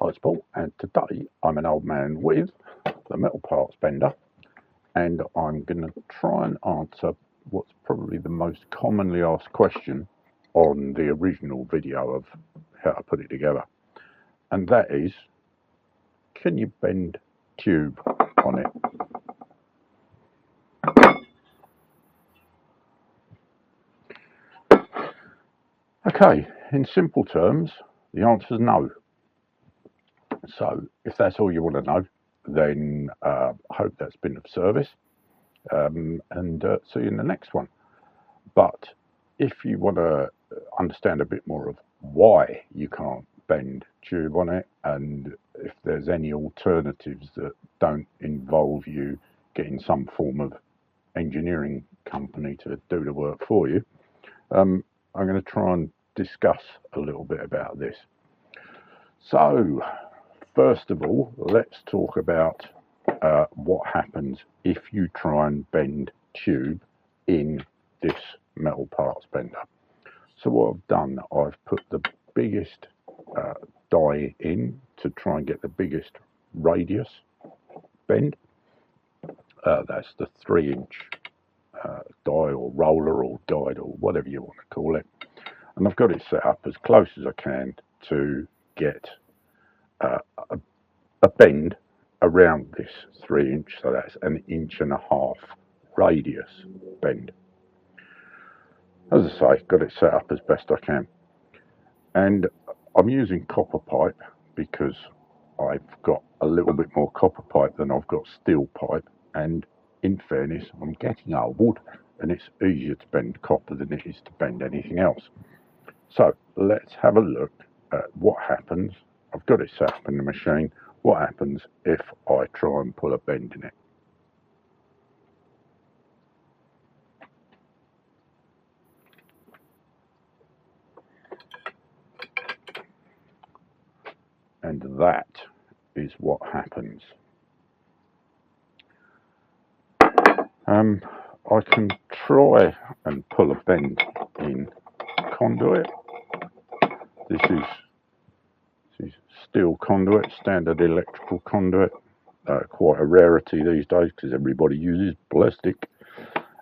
Hi Paul, and today I'm an old man with the metal parts bender, and I'm going to try and answer what's probably the most commonly asked question on the original video of how to put it together, and that is, can you bend tube on it? Okay, in simple terms, the answer is no. So if that's all you want to know, then I hope that's been of service, and see you in the next one. But if you want to understand a bit more of why you can't bend tube on it, and if there's any alternatives that don't involve you getting some form of engineering company to do the work for you, I'm going to try and discuss a little bit about this. So first of all, let's talk about what happens if you try and bend tube in this metal parts bender. So what I've done, I've put the biggest die in to try and get the biggest radius bend. That's the 3-inch die or roller or guide or whatever you want to call it. And I've got it set up as close as I can to get a bend around this 3-inch, so that's 1.5 inches radius bend. As I say, got it set up as best I can, and I'm using copper pipe because I've got a little bit more copper pipe than I've got steel pipe, and in fairness, I'm getting old and it's easier to bend copper than it is to bend anything else. So let's have a look at what happens. I've got it set up in the machine. What happens if I try and pull a bend in it? And that is what happens. I can try and pull a bend in conduit. This is steel conduit, standard electrical conduit. Quite a rarity these days because everybody uses plastic.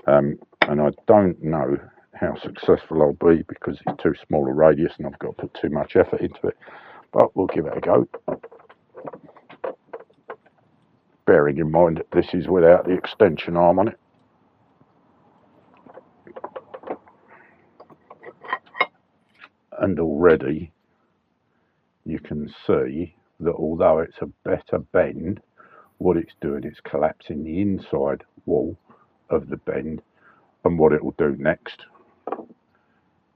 And I don't know how successful I'll be because it's too small a radius and I've got to put too much effort into it. But we'll give it a go. Bearing in mind that this is without the extension arm on it. And already you can see that although it's a better bend, what it's doing is collapsing the inside wall of the bend, and what it will do next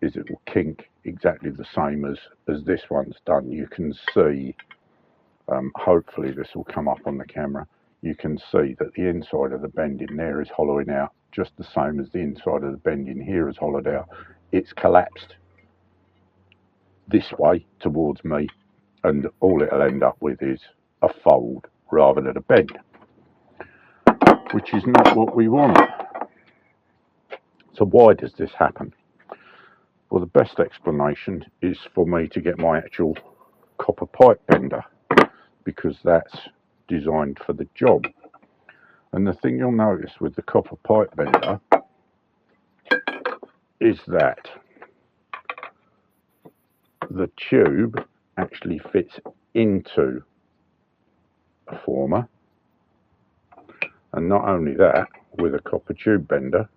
is it will kink exactly the same as this one's done. You can see, hopefully this will come up on the camera, you can see that the inside of the bend in there is hollowing out just the same as the inside of the bend in here is hollowed out. It's collapsed this way towards me, and all it'll end up with is a fold rather than a bend, which is not what we want. So why does this happen? Well, the best explanation is for me to get my actual copper pipe bender, because that's designed for the job. And the thing you'll notice with the copper pipe bender is that the tube actually fits into a former, and not only that, with a copper tube bender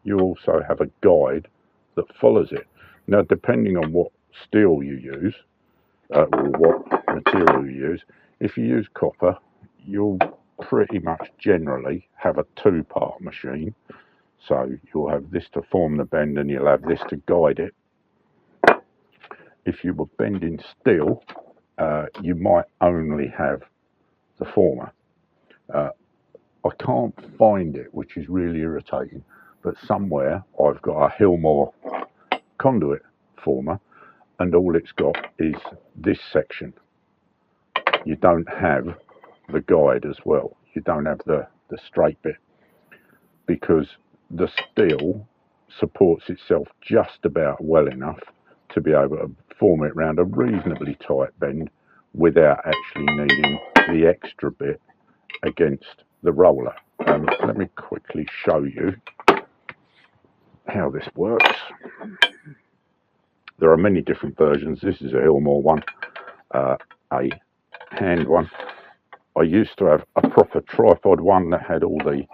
you also have a guide that follows it. Now, depending on what steel you use or what material you use, if you use copper, you'll pretty much generally have a 2-part machine. So you'll have this to form the bend and you'll have this to guide it. If you were bending steel, you might only have the former. I can't find it, which is really irritating, but somewhere I've got a Hillmore conduit former, and all it's got is this section. You don't have the guide as well. You don't have the straight bit, because the steel supports itself just about well enough to be able to form it around a reasonably tight bend without actually needing the extra bit against the roller. Let me quickly show you how this works. There are many different versions. This is a Hillmore one, a hand one. I used to have a proper tripod one that had all the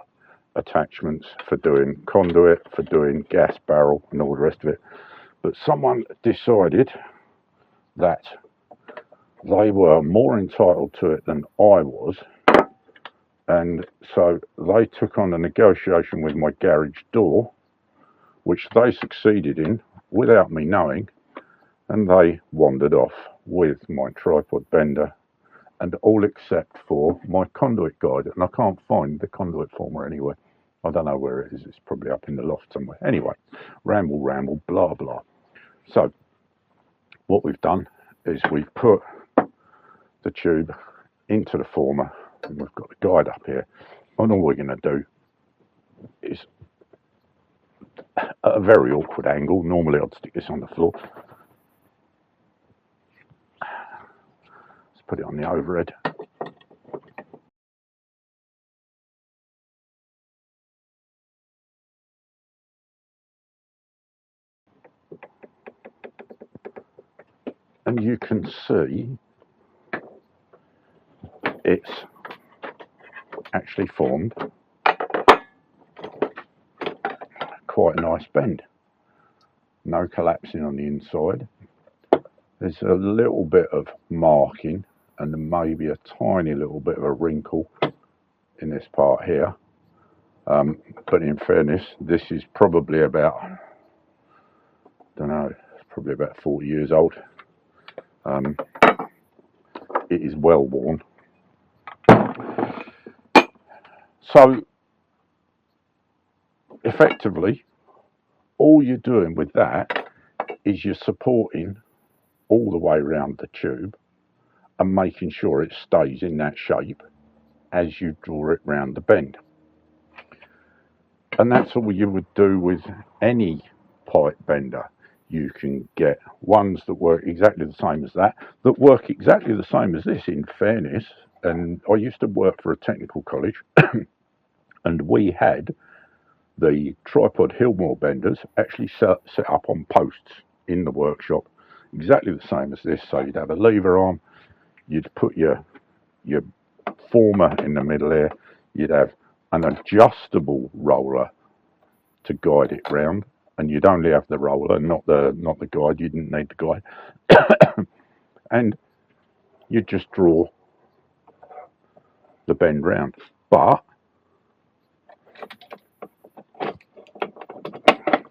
attachments for doing conduit, for doing gas barrel and all the rest of it. But someone decided that they were more entitled to it than I was, and so they took on a negotiation with my garage door, which they succeeded in without me knowing, and they wandered off with my tripod bender and all except for my conduit guide, and I can't find the conduit former anywhere. I don't know where it is. It's probably up in the loft somewhere. Anyway, ramble, blah blah. So what we've done is we've put the tube into the former, and we've got the guide up here, and all we're going to do is, at a very awkward angle, normally I'd stick this on the floor, let's put it on the overhead. And you can see it's actually formed quite a nice bend. No collapsing on the inside. There's a little bit of marking and maybe a tiny little bit of a wrinkle in this part here. But in fairness, this is probably about, I don't know, it's probably about 40 years old. It is well worn. So effectively, all you're doing with that is you're supporting all the way around the tube and making sure it stays in that shape as you draw it round the bend. And that's all you would do with any pipe bender. You can get ones that work exactly the same as that work exactly the same as this, in fairness. And I used to work for a technical college and we had the tripod Hillmore benders actually set up on posts in the workshop, exactly the same as this. So you'd have a lever arm, you'd put your former in the middle here, you'd have an adjustable roller to guide it round, and you'd only have the roller, not the guide. You didn't need the guide. And you'd just draw the bend round. But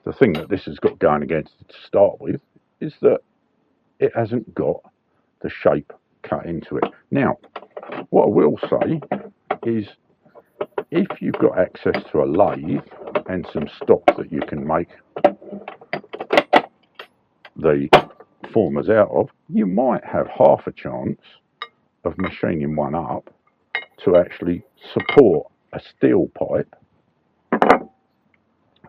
the thing that this has got going against it to start with is that it hasn't got the shape cut into it. Now, what I will say is, if you've got access to a lathe and some stock that you can make the formers out of, you might have half a chance of machining one up to actually support a steel pipe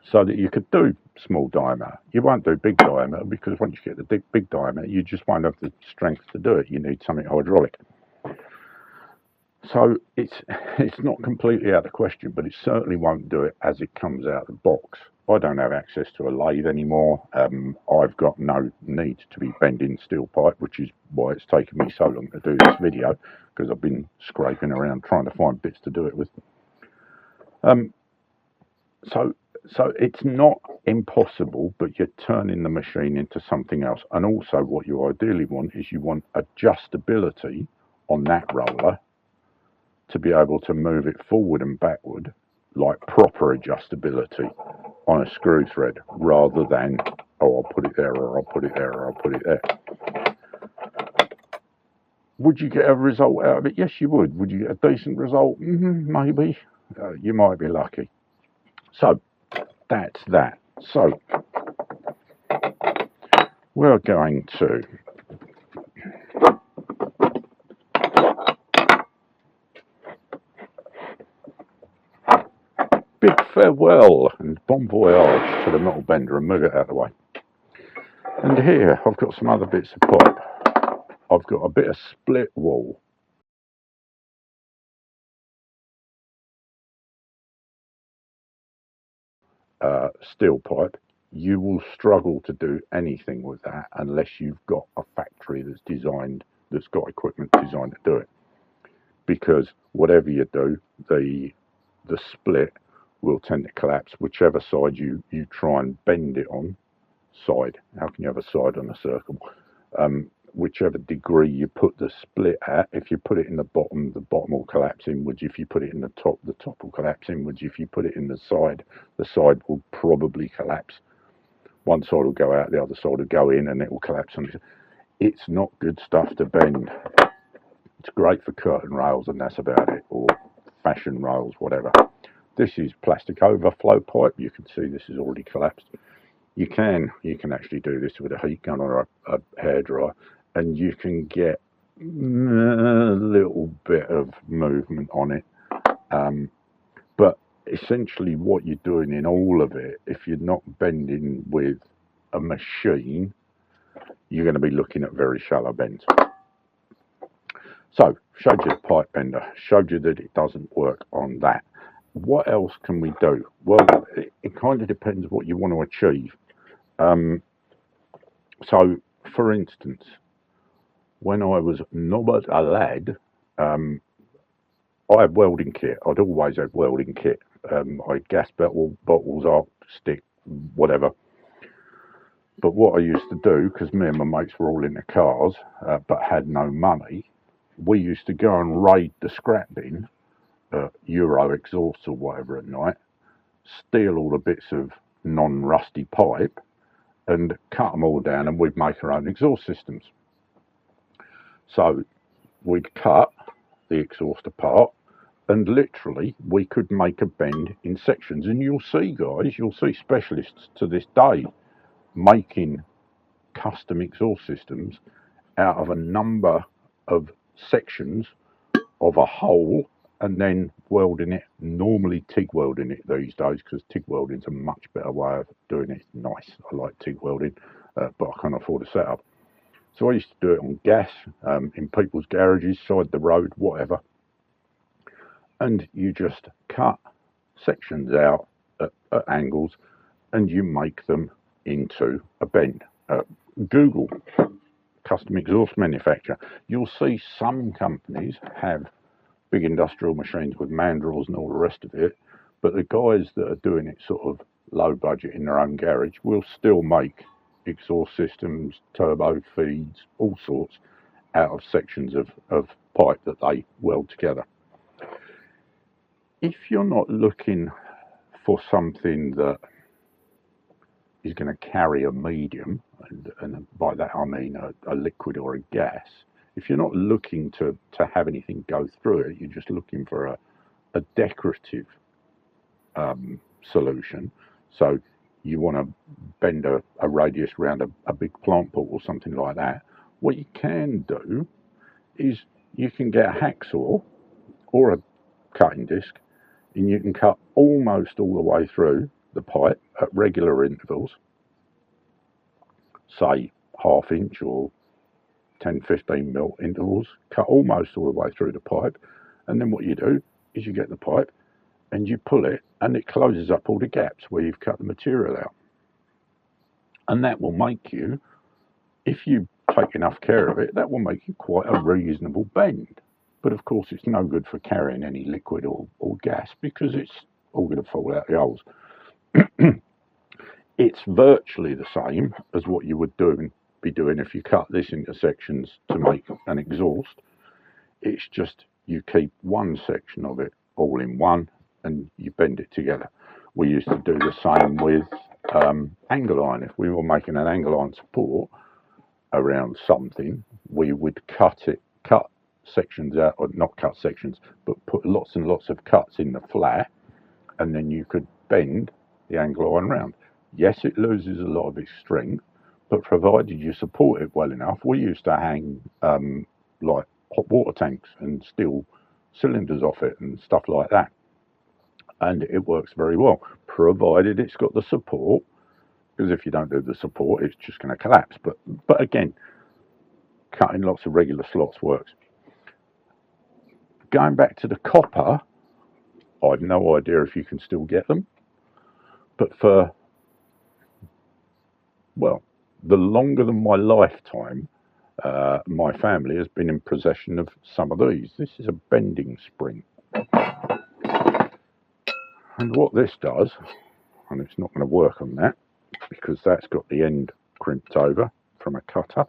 so that you could do small diameter. You won't do big diameter because once you get the big diameter, you just won't have the strength to do it. You need something hydraulic. So it's not completely out of the question, but it certainly won't do it as it comes out of the box. I don't have access to a lathe anymore. I've got no need to be bending steel pipe, which is why it's taken me so long to do this video, because I've been scraping around trying to find bits to do it with. So it's not impossible, but you're turning the machine into something else. And also what you ideally want is you want adjustability on that roller to be able to move it forward and backward, like proper adjustability on a screw thread, rather than, oh, I'll put it there, or I'll put it there, or I'll put it there. Would you get a result out of it? Yes, you would. Would you get a decent result? Maybe. You might be lucky. So that's that. So we're going to bid farewell and bon voyage to the metal bender and move it out of the way. And here I've got some other bits of pipe. I've got a bit of split wall. Steel pipe, you will struggle to do anything with that unless you've got a factory that's got equipment designed to do it. Because whatever you do, the split will tend to collapse whichever side you try and bend it on. Side. How can you have a side on a circle? Whichever degree you put the split at, if you put it in the bottom will collapse inwards. If you put it in the top will collapse inwards. If you put it in the side will probably collapse. One side will go out, the other side will go in, and it will collapse. It's not good stuff to bend. It's great for curtain rails, and that's about it, or fashion rails, whatever. This is plastic overflow pipe. You can see this is already collapsed. You can actually do this with a heat gun or a hairdryer, and you can get a little bit of movement on it. But essentially what you're doing in all of it, if you're not bending with a machine, you're going to be looking at very shallow bends. So, showed you the pipe bender, showed you that it doesn't work on that. What else can we do? Well, it kind of depends what you want to achieve. So, for instance, when I was not a lad, I had welding kit. I'd always had welding kit. I had gas bottles, arc stick, whatever. But what I used to do, because me and my mates were all in the cars, but had no money, we used to go and raid the scrap bin, Euro exhausts or whatever at night, steal all the bits of non-rusty pipe, and cut them all down, and we'd make our own exhaust systems. So we'd cut the exhaust apart, and literally we could make a bend in sections. And you'll see specialists to this day making custom exhaust systems out of a number of sections of a hole, and then welding it, normally TIG welding it these days, because TIG welding's a much better way of doing it. It's nice. I like TIG welding, but I can't afford a setup. So I used to do it on gas, in people's garages, side the road, whatever. And you just cut sections out at angles, and you make them into a bend. Google custom exhaust manufacturer. You'll see some companies have big industrial machines with mandrels and all the rest of it, but the guys that are doing it sort of low budget in their own garage will still make exhaust systems, turbo feeds, all sorts out of sections of pipe that they weld together. If you're not looking for something that is going to carry a medium, and by that I mean a liquid or a gas, if you're not looking to have anything go through it, you're just looking for a decorative solution. So you want to bend a radius around a big plant pot or something like that. What you can do is you can get a hacksaw or a cutting disc, and you can cut almost all the way through the pipe at regular intervals, say ½ inch or 10-15 mil intervals, cut almost all the way through the pipe, and then what you do is you get the pipe and you pull it, and it closes up all the gaps where you've cut the material out. And that will make you, if you take enough care of it, that will make you quite a reasonable bend. But of course it's no good for carrying any liquid or gas, because it's all going to fall out the holes. It's virtually the same as what you would be doing if you cut this into sections to make an exhaust. It's just you keep one section of it all in one and you bend it together. We used to do the same with angle iron. If we were making an angle iron support around something, we would cut sections out, or not cut sections, but put lots and lots of cuts in the flat, and then you could bend the angle iron round. Yes, it loses a lot of its strength, but provided you support it well enough, we used to hang like hot water tanks and steel cylinders off it and stuff like that. And it works very well, provided it's got the support, because if you don't do the support, it's just going to collapse. But again, cutting lots of regular slots works. Going back to the copper, I've no idea if you can still get them, but for, well, the longer than my lifetime, my family has been in possession of some of these. This is a bending spring. And what this does, and it's not going to work on that because that's got the end crimped over from a cutter.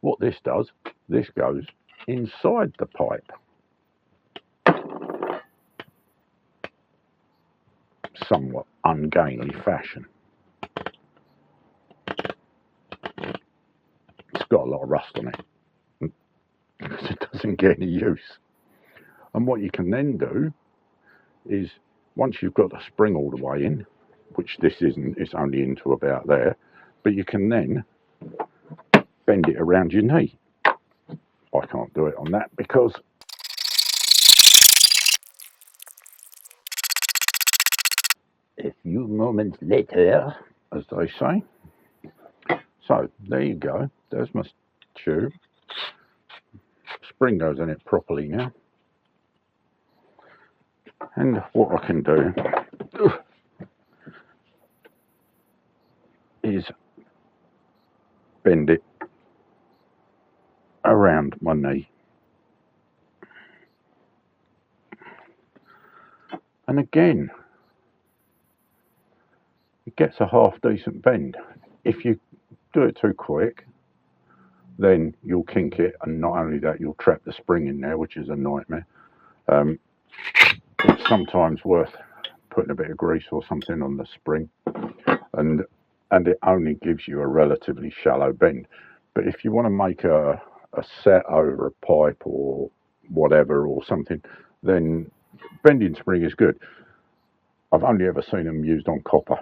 What this does, this goes inside the pipe. Somewhat ungainly fashion. It's got a lot of rust on it because it doesn't get any use. And what you can then do is, once you've got the spring all the way in, which this isn't, it's only into about there, but you can then bend it around your knee. I can't do it on that because a few moments later, as they say. So there you go, there's my tube. Spring goes in it properly now. And what I can do is bend it around my knee. And again, it gets a half decent bend. If you do it too quick, then you'll kink it, and not only that, you'll trap the spring in there, which is a nightmare. It's sometimes worth putting a bit of grease or something on the spring, and it only gives you a relatively shallow bend. But if you want to make a set over a pipe or whatever or something, then bending spring is good. I've only ever seen them used on copper.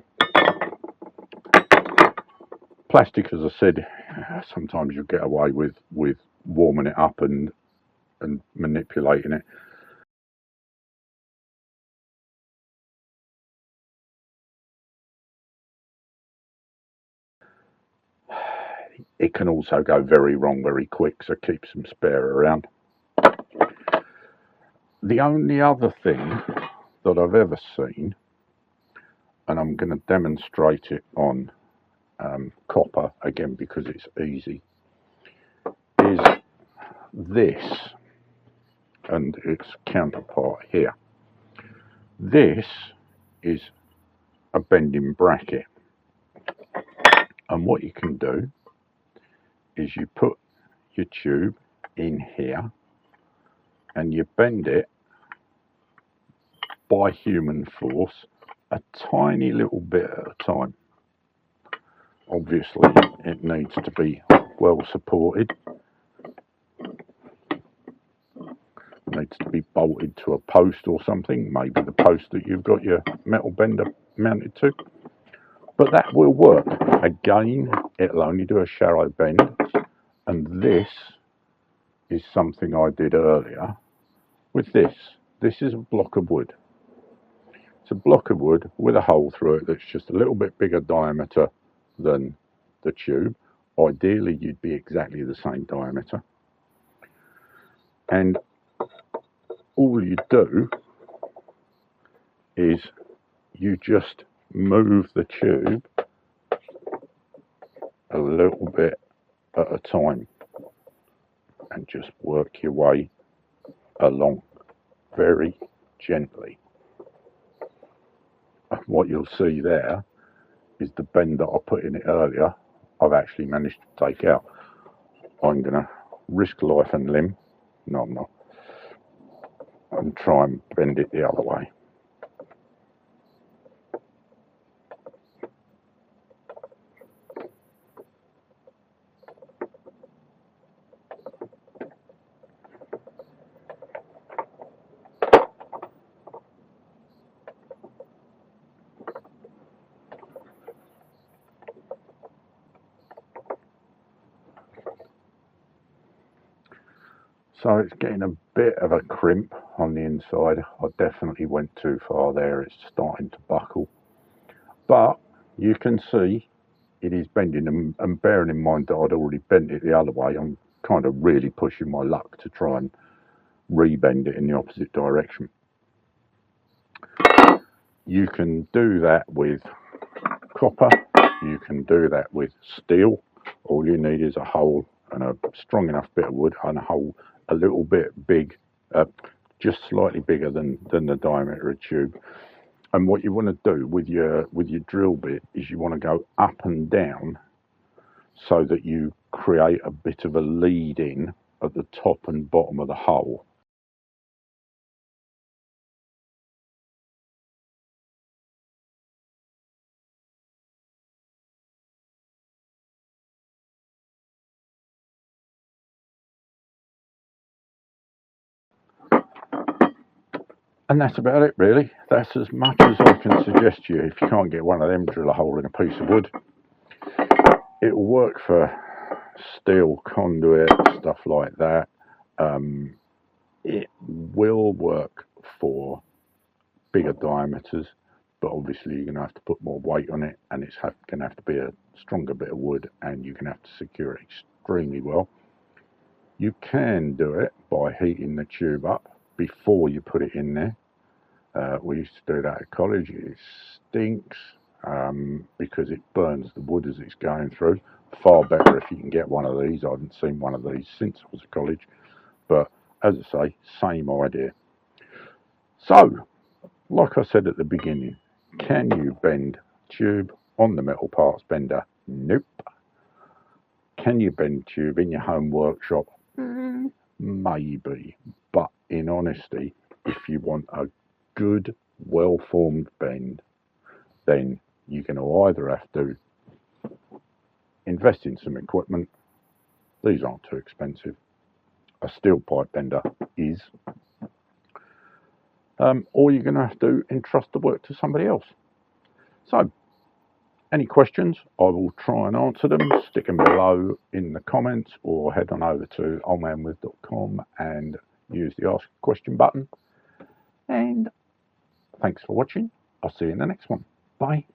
Plastic, as I said, sometimes you get away with warming it up and manipulating it. It can also go very wrong very quick, so keep some spare around. The only other thing that I've ever seen, and I'm going to demonstrate it on copper again because it's easy, is this and its counterpart here. This is a bending bracket, and what you can do is you put your tube in here and you bend it by human force a tiny little bit at a time. Obviously it needs to be well supported, it needs to be bolted to a post or something, maybe the post that you've got your metal bender mounted to, but that will work. Again, it'll only do a shallow bend, and this is something I did earlier with this. This is a block of wood. It's a block of wood with a hole through it that's just a little bit bigger diameter than the tube. Ideally, you'd be exactly the same diameter. And all you do is you just move the tube a little bit at a time and just work your way along very gently. And what you'll see there is the bend that I put in it earlier, I've actually managed to take out. I'm going to risk life and limb, no I'm not, and try and bend it the other way. So it's getting a bit of a crimp on the inside. I definitely went too far there. It's starting to buckle. But you can see it is bending, and bearing in mind that I'd already bent it the other way, I'm kind of really pushing my luck to try and rebend it in the opposite direction. You can do that with copper, you can do that with steel. All you need is a hole and a strong enough bit of wood, and a hole a little bit big, just slightly bigger than the diameter of tube. And what you want to do with your drill bit is you want to go up and down so that you create a bit of a lead in at the top and bottom of the hole. And that's about it, really. That's as much as I can suggest to you. If you can't get one of them, drill a hole in a piece of wood. It'll work for steel conduit, stuff like that. It will work for bigger diameters, but obviously you're going to have to put more weight on it, and it's going to have to be a stronger bit of wood, and you're going to have to secure it extremely well. You can do it by heating the tube up before you put it in there. We used to do that at college. It stinks because it burns the wood as it's going through. Far better if you can get one of these. I haven't seen one of these since I was at college, but as I say, same idea. So, like I said at the beginning, can you bend tube on the metal parts bender? Nope. Can you bend tube in your home workshop? Maybe. But in honesty, if you want a good, well-formed bend, then you're going to either have to invest in some equipment. These aren't too expensive. A steel pipe bender is. Or you're going to have to entrust the work to somebody else. So, any questions, I will try and answer them. Stick them below in the comments, or head on over to oldmanwith.com and use the ask a question button. And thanks for watching. I'll see you in the next one. Bye.